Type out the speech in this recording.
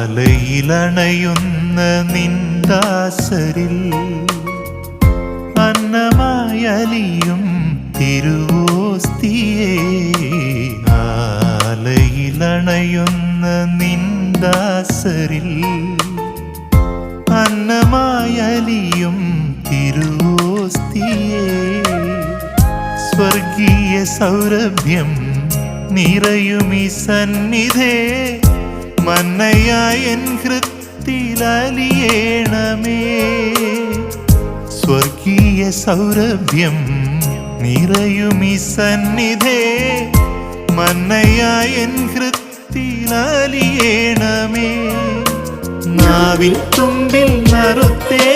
മാലയിലണയുന്ന നിന്ദാസരിൽ അന്നമായലിയും തിരുവോസ്തിയേ മാലയിലണയുന്ന നിന്ദാസരിൽ അന്നമായലിയും തിരുവോസ്തിയേ സ്വർഗീയ സൗരഭ്യം നിറയുമീ സന്നിധേ മന്നയായ എൻ ഹൃത്തിലലിയേണമേ സ്വർഗീയ സൗരഭ്യം നിറയുമീ സന്നിധേ മന്നയായ എൻ ഹൃത്തിലലിയേണമേ നാവിൻ തുമ്പിൽ നറുത്തേ